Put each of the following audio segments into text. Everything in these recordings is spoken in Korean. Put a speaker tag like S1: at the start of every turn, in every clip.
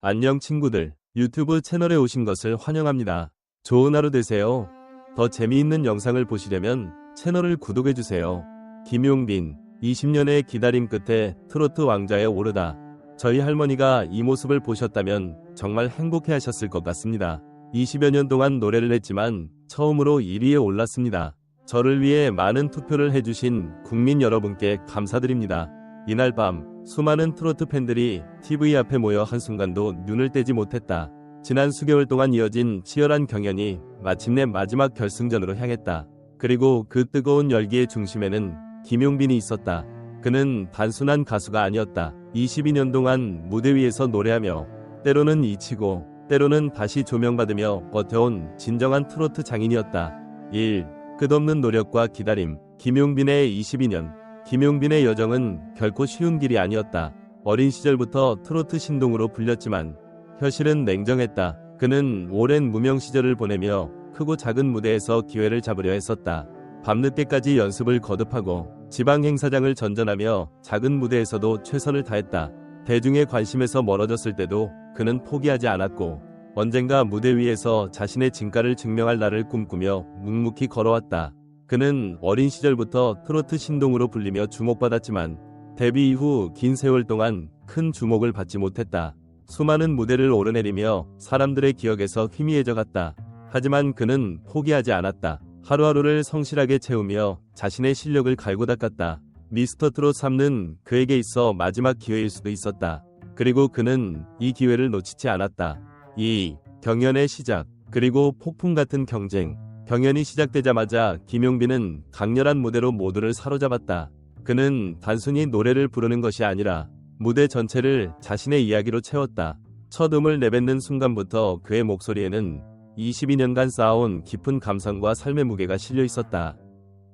S1: 안녕 친구들, 유튜브 채널에 오신 것을 환영합니다. 좋은 하루 되세요. 더 재미있는 영상을 보시려면 채널을 구독해주세요. 김용빈, 20년의 기다림 끝에 트로트 왕좌에 오르다. 저희 할머니가 이 모습을 보셨다면 정말 행복해 하셨을 것 같습니다. 20여 년 동안 노래를 했지만 처음으로 1위에 올랐습니다. 저를 위해 많은 투표를 해주신 국민 여러분께 감사드립니다. 이날 밤 수많은 트로트 팬들이 TV 앞에 모여 한순간도 눈을 떼지 못했다. 지난 수개월 동안 이어진 치열한 경연이 마침내 마지막 결승전으로 향했다. 그리고 그 뜨거운 열기의 중심에는 김용빈이 있었다. 그는 단순한 가수가 아니었다. 22년 동안 무대 위에서 노래하며 때로는 잊히고 때로는 다시 조명받으며 버텨온 진정한 트로트 장인이었다. 1. 끝없는 노력과 기다림. 김용빈의 22년. 김용빈의 여정은 결코 쉬운 길이 아니었다. 어린 시절부터 트로트 신동으로 불렸지만 현실은 냉정했다. 그는 오랜 무명 시절을 보내며 크고 작은 무대에서 기회를 잡으려 했었다. 밤늦게까지 연습을 거듭하고 지방 행사장을 전전하며 작은 무대에서도 최선을 다했다. 대중의 관심에서 멀어졌을 때도 그는 포기하지 않았고 언젠가 무대 위에서 자신의 진가를 증명할 날을 꿈꾸며 묵묵히 걸어왔다. 그는 어린 시절부터 트로트 신동으로 불리며 주목받았지만 데뷔 이후 긴 세월 동안 큰 주목을 받지 못했다. 수많은 무대를 오르내리며 사람들의 기억에서 희미해져 갔다. 하지만 그는 포기하지 않았다. 하루하루를 성실하게 채우며 자신의 실력을 갈고 닦았다. 미스터 트롯 3는 그에게 있어 마지막 기회일 수도 있었다. 그리고 그는 이 기회를 놓치지 않았다. 2. 경연의 시작. 그리고 폭풍 같은 경쟁. 경연이 시작되자마자 김용빈은 강렬한 무대로 모두를 사로잡았다. 그는 단순히 노래를 부르는 것이 아니라 무대 전체를 자신의 이야기로 채웠다. 첫 음을 내뱉는 순간부터 그의 목소리에는 22년간 쌓아온 깊은 감성과 삶의 무게가 실려 있었다.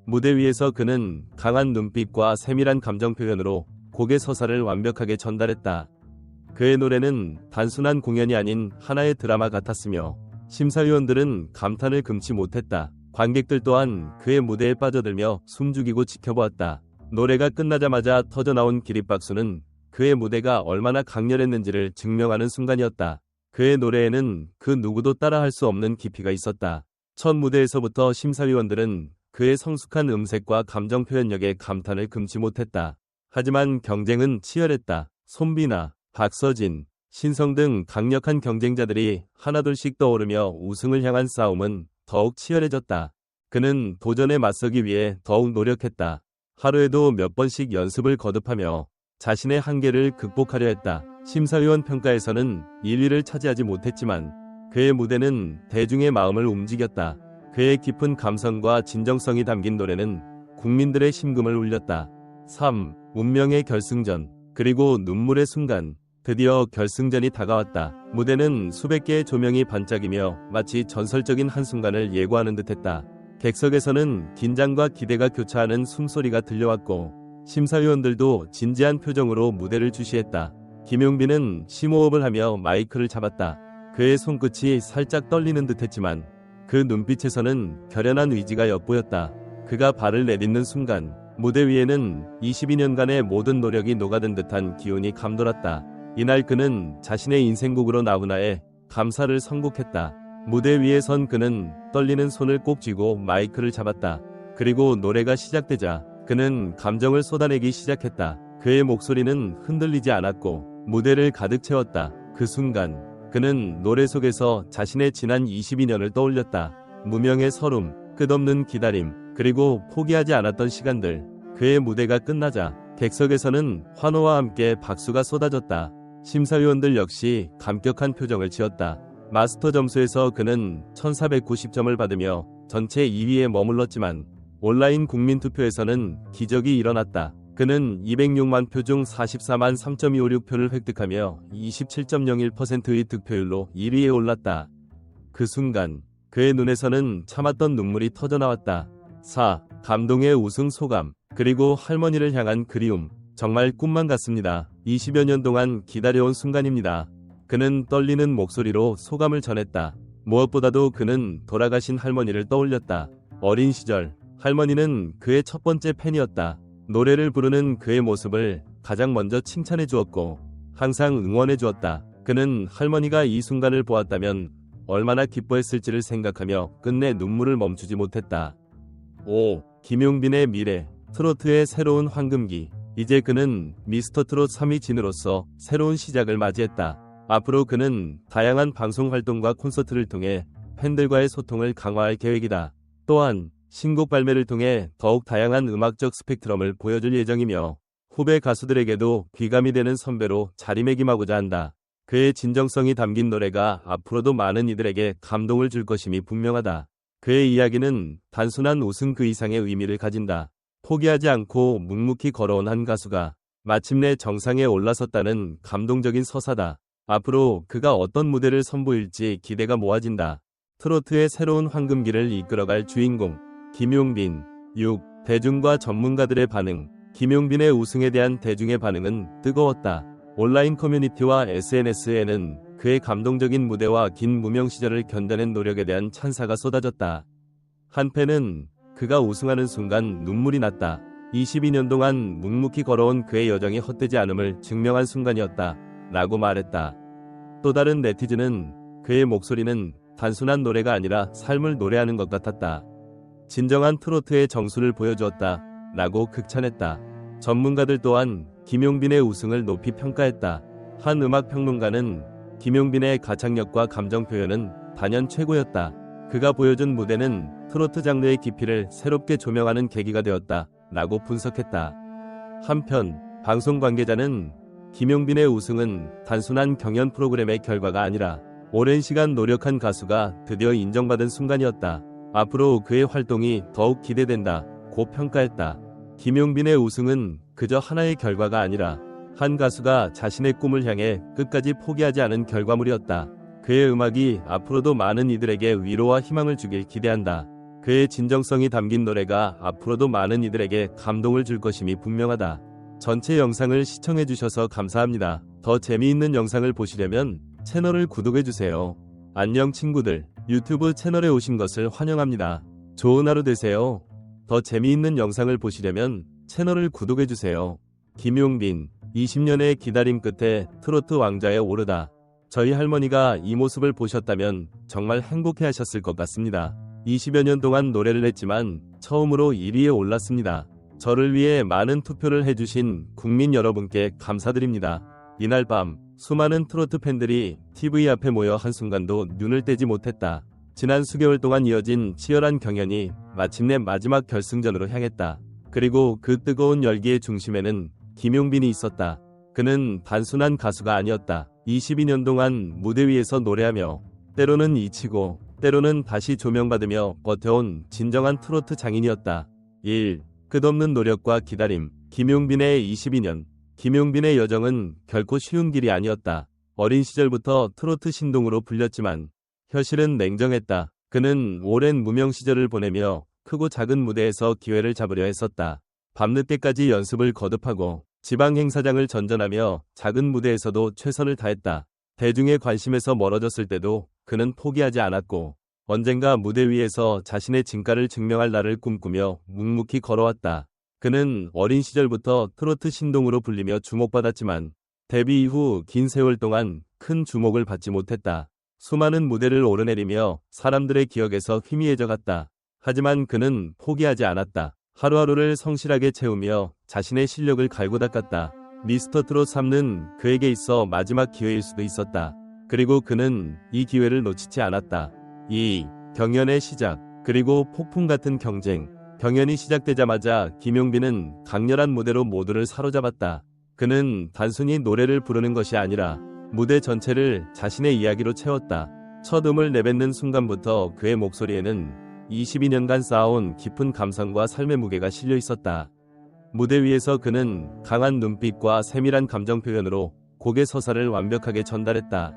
S1: 무대 위에서 그는 강한 눈빛과 세밀한 감정 표현으로 곡의 서사를 완벽하게 전달했다. 그의 노래는 단순한 공연이 아닌 하나의 드라마 같았으며 심사위원들은 감탄을 금치 못했다. 관객들 또한 그의 무대에 빠져들며 숨죽이고 지켜보았다. 노래가 끝나자마자 터져나온 기립박수는 그의 무대가 얼마나 강렬했는지를 증명하는 순간이었다. 그의 노래에는 그 누구도 따라할 수 없는 깊이가 있었다. 첫 무대에서부터 심사위원들은 그의 성숙한 음색과 감정 표현력에 감탄을 금치 못했다. 하지만 경쟁은 치열했다. 손비나, 박서진, 신성 등 강력한 경쟁자들이 하나둘씩 떠오르며 우승을 향한 싸움은 더욱 치열해졌다. 그는 도전에 맞서기 위해 더욱 노력했다. 하루에도 몇 번씩 연습을 거듭하며 자신의 한계를 극복하려 했다. 심사위원 평가에서는 1위를 차지하지 못했지만 그의 무대는 대중의 마음을 움직였다. 그의 깊은 감성과 진정성이 담긴 노래는 국민들의 심금을 울렸다. 3. 운명의 결승전. 그리고 눈물의 순간. 드디어 결승전이 다가왔다. 무대는 수백 개의 조명이 반짝이며 마치 전설적인 한순간을 예고하는 듯했다. 객석에서는 긴장과 기대가 교차하는 숨소리가 들려왔고 심사위원들도 진지한 표정으로 무대를 주시했다. 김용빈은 심호흡을 하며 마이크를 잡았다. 그의 손끝이 살짝 떨리는 듯했지만 그 눈빛에서는 결연한 의지가 엿보였다. 그가 발을 내딛는 순간 무대 위에는 22년간의 모든 노력이 녹아든 듯한 기운이 감돌았다. 이날 그는 자신의 인생곡으로 나훈아의 감사를 선곡했다. 무대 위에 선 그는 떨리는 손을 꼭 쥐고 마이크를 잡았다. 그리고 노래가 시작되자 그는 감정을 쏟아내기 시작했다. 그의 목소리는 흔들리지 않았고 무대를 가득 채웠다. 그 순간 그는 노래 속에서 자신의 지난 22년을 떠올렸다. 무명의 서름, 끝없는 기다림, 그리고 포기하지 않았던 시간들. 그의 무대가 끝나자 객석에서는 환호와 함께 박수가 쏟아졌다. 심사위원들 역시 감격한 표정을 지었다. 마스터 점수에서 그는 1490점을 받으며 전체 2위에 머물렀지만 온라인 국민투표에서는 기적이 일어났다. 그는 206만 표 중 44만 3.256표를 획득하며 27.01%의 득표율로 1위에 올랐다. 그 순간 그의 눈에서는 참았던 눈물이 터져나왔다. 4. 감동의 우승 소감. 그리고 할머니를 향한 그리움. 정말 꿈만 같습니다. 20여 년 동안 기다려온 순간입니다. 그는 떨리는 목소리로 소감을 전했다. 무엇보다도 그는 돌아가신 할머니를 떠올렸다. 어린 시절 할머니는 그의 첫 번째 팬이었다. 노래를 부르는 그의 모습을 가장 먼저 칭찬해 주었고 항상 응원해 주었다. 그는 할머니가 이 순간을 보았다면 얼마나 기뻐했을지를 생각하며 끝내 눈물을 멈추지 못했다. 5. 김용빈의 미래, 트로트의 새로운 황금기. 이제 그는 미스터 트롯 3위 진으로서 새로운 시작을 맞이했다. 앞으로 그는 다양한 방송 활동과 콘서트를 통해 팬들과의 소통을 강화할 계획이다. 또한 신곡 발매를 통해 더욱 다양한 음악적 스펙트럼을 보여줄 예정이며 후배 가수들에게도 귀감이 되는 선배로 자리매김하고자 한다. 그의 진정성이 담긴 노래가 앞으로도 많은 이들에게 감동을 줄 것임이 분명하다. 그의 이야기는 단순한 우승 그 이상의 의미를 가진다. 포기하지 않고 묵묵히 걸어온 한 가수가 마침내 정상에 올라섰다는 감동적인 서사다. 앞으로 그가 어떤 무대를 선보일지 기대가 모아진다. 트로트의 새로운 황금기를 이끌어갈 주인공 김용빈. 6. 대중과 전문가들의 반응. 김용빈의 우승에 대한 대중의 반응은 뜨거웠다. 온라인 커뮤니티와 SNS에는 그의 감동적인 무대와 긴 무명 시절을 견뎌낸 노력에 대한 찬사가 쏟아졌다. 한 팬은 그가 우승하는 순간 눈물이 났다. 22년 동안 묵묵히 걸어온 그의 여정이 헛되지 않음을 증명한 순간이었다. 라고 말했다. 또 다른 네티즌은 그의 목소리는 단순한 노래가 아니라 삶을 노래하는 것 같았다. 진정한 트로트의 정수를 보여주었다. 라고 극찬했다. 전문가들 또한 김용빈의 우승을 높이 평가했다. 한 음악평론가는 김용빈의 가창력과 감정 표현은 단연 최고였다. 그가 보여준 무대는 트로트 장르의 깊이를 새롭게 조명하는 계기가 되었다. 라고 분석했다. 한편 방송 관계자는 김용빈의 우승은 단순한 경연 프로그램의 결과가 아니라 오랜 시간 노력한 가수가 드디어 인정받은 순간이었다. 앞으로 그의 활동이 더욱 기대된다. 고 평가했다. 김용빈의 우승은 그저 하나의 결과가 아니라 한 가수가 자신의 꿈을 향해 끝까지 포기하지 않은 결과물이었다. 그의 음악이 앞으로도 많은 이들에게 위로와 희망을 주길 기대한다. 그의 진정성이 담긴 노래가 앞으로도 많은 이들에게 감동을 줄 것임이 분명하다. 전체 영상을 시청해주셔서 감사합니다. 더 재미있는 영상을 보시려면 채널을 구독해주세요. 안녕 친구들, 유튜브 채널에 오신 것을 환영합니다. 좋은 하루 되세요. 더 재미있는 영상을 보시려면 채널을 구독해주세요. 김용빈, 20년의 기다림 끝에 트로트 왕자에 오르다. 저희 할머니가 이 모습을 보셨다면 정말 행복해 하셨을 것 같습니다. 20여 년 동안 노래를 했지만 처음으로 1위에 올랐습니다. 저를 위해 많은 투표를 해주신 국민 여러분께 감사드립니다. 이날 밤 수많은 트로트 팬들이 TV 앞에 모여 한순간도 눈을 떼지 못했다. 지난 수개월 동안 이어진 치열한 경연이 마침내 마지막 결승전으로 향했다. 그리고 그 뜨거운 열기의 중심에는 김용빈이 있었다. 그는 단순한 가수가 아니었다. 22년 동안 무대 위에서 노래하며 때로는 잊히고 때로는 다시 조명받으며 버텨온 진정한 트로트 장인이었다. 1. 끝없는 노력과 기다림. 김용빈의 22년. 김용빈의 여정은 결코 쉬운 길이 아니었다. 어린 시절부터 트로트 신동으로 불렸지만 현실은 냉정했다. 그는 오랜 무명 시절을 보내며 크고 작은 무대에서 기회를 잡으려 했었다. 밤늦게까지 연습을 거듭하고 지방 행사장을 전전하며 작은 무대에서도 최선을 다했다. 대중의 관심에서 멀어졌을 때도 그는 포기하지 않았고 언젠가 무대 위에서 자신의 진가를 증명할 날을 꿈꾸며 묵묵히 걸어왔다. 그는 어린 시절부터 트로트 신동으로 불리며 주목받았지만 데뷔 이후 긴 세월 동안 큰 주목을 받지 못했다. 수많은 무대를 오르내리며 사람들의 기억에서 희미해져갔다. 하지만 그는 포기하지 않았다. 하루하루를 성실하게 채우며 자신의 실력을 갈고 닦았다. 미스터 트롯 3는 그에게 있어 마지막 기회일 수도 있었다. 그리고 그는 이 기회를 놓치지 않았다. 2. 경연의 시작, 그리고 폭풍 같은 경쟁. 경연이 시작되자마자 김용빈은 강렬한 무대로 모두를 사로잡았다. 그는 단순히 노래를 부르는 것이 아니라 무대 전체를 자신의 이야기로 채웠다. 첫 음을 내뱉는 순간부터 그의 목소리에는 22년간 쌓아온 깊은 감상과 삶의 무게가 실려 있었다. 무대 위에서 그는 강한 눈빛과 세밀한 감정 표현으로 곡의 서사를 완벽하게 전달했다.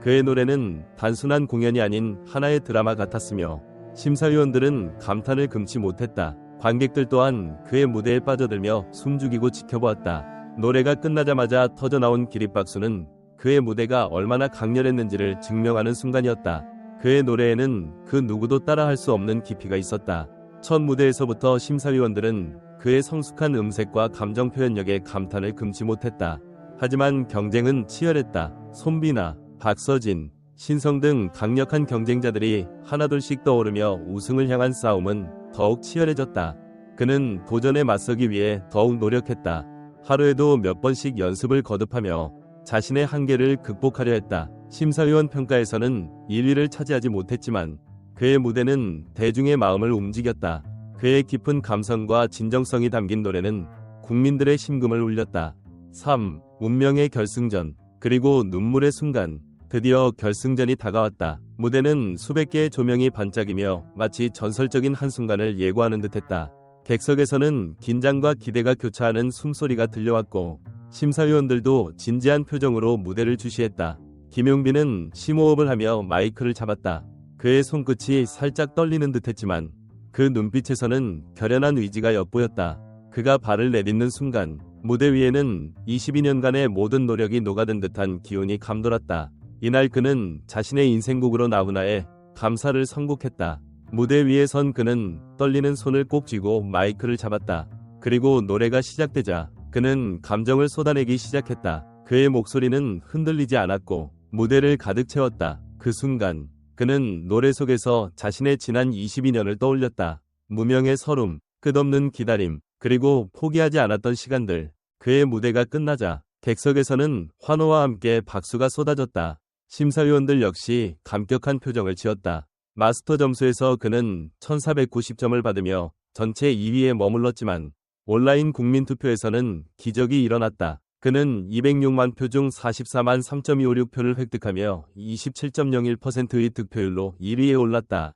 S1: 그의 노래는 단순한 공연이 아닌 하나의 드라마 같았으며 심사위원들은 감탄을 금치 못했다. 관객들 또한 그의 무대에 빠져들며 숨죽이고 지켜보았다. 노래가 끝나자마자 터져나온 기립박수는 그의 무대가 얼마나 강렬했는지를 증명하는 순간이었다. 그의 노래에는 그 누구도 따라할 수 없는 깊이가 있었다. 첫 무대에서부터 심사위원들은 그의 성숙한 음색과 감정 표현력에 감탄을 금치 못했다. 하지만 경쟁은 치열했다. 손비나, 박서진, 신성 등 강력한 경쟁자들이 하나둘씩 떠오르며 우승을 향한 싸움은 더욱 치열해졌다. 그는 도전에 맞서기 위해 더욱 노력했다. 하루에도 몇 번씩 연습을 거듭하며 자신의 한계를 극복하려 했다. 심사위원 평가에서는 1위를 차지하지 못했지만 그의 무대는 대중의 마음을 움직였다. 그의 깊은 감성과 진정성이 담긴 노래는 국민들의 심금을 울렸다. 3. 운명의 결승전. 그리고 눈물의 순간. 드디어 결승전이 다가왔다. 무대는 수백 개의 조명이 반짝이며 마치 전설적인 한순간을 예고하는 듯했다. 객석에서는 긴장과 기대가 교차하는 숨소리가 들려왔고 심사위원들도 진지한 표정으로 무대를 주시했다. 김용빈은 심호흡을 하며 마이크를 잡았다. 그의 손끝이 살짝 떨리는 듯했지만 그 눈빛에서는 결연한 의지가 엿보였다. 그가 발을 내딛는 순간 무대 위에는 22년간의 모든 노력이 녹아든 듯한 기운이 감돌았다. 이날 그는 자신의 인생곡으로 나훈아의 감사를 선곡했다. 무대 위에 선 그는 떨리는 손을 꼭 쥐고 마이크를 잡았다. 그리고 노래가 시작되자 그는 감정을 쏟아내기 시작했다. 그의 목소리는 흔들리지 않았고 무대를 가득 채웠다. 그 순간 그는 노래 속에서 자신의 지난 22년을 떠올렸다. 무명의 서름, 끝없는 기다림, 그리고 포기하지 않았던 시간들. 그의 무대가 끝나자 객석에서는 환호와 함께 박수가 쏟아졌다. 심사위원들 역시 감격한 표정을 지었다. 마스터 점수에서 그는 1490점을 받으며 전체 2위에 머물렀지만 온라인 국민투표에서는 기적이 일어났다. 그는 206만 표 중 44만 3.256표를 획득하며 27.01%의 득표율로 1위에 올랐다.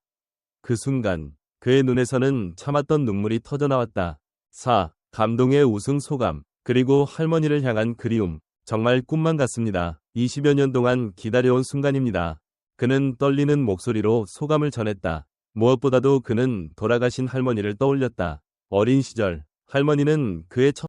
S1: 그 순간 그의 눈에서는 참았던 눈물이 터져나왔다. 4. 감동의 우승 소감. 그리고 할머니를 향한 그리움. 정말 꿈만 같습니다. 20여 년 동안 기다려온 순간입니다. 그는 떨리는 목소리로 소감을 전했다. 무엇보다도 그는 돌아가신 할머니를 떠올렸다. 어린 시절 할머니는 그의 첫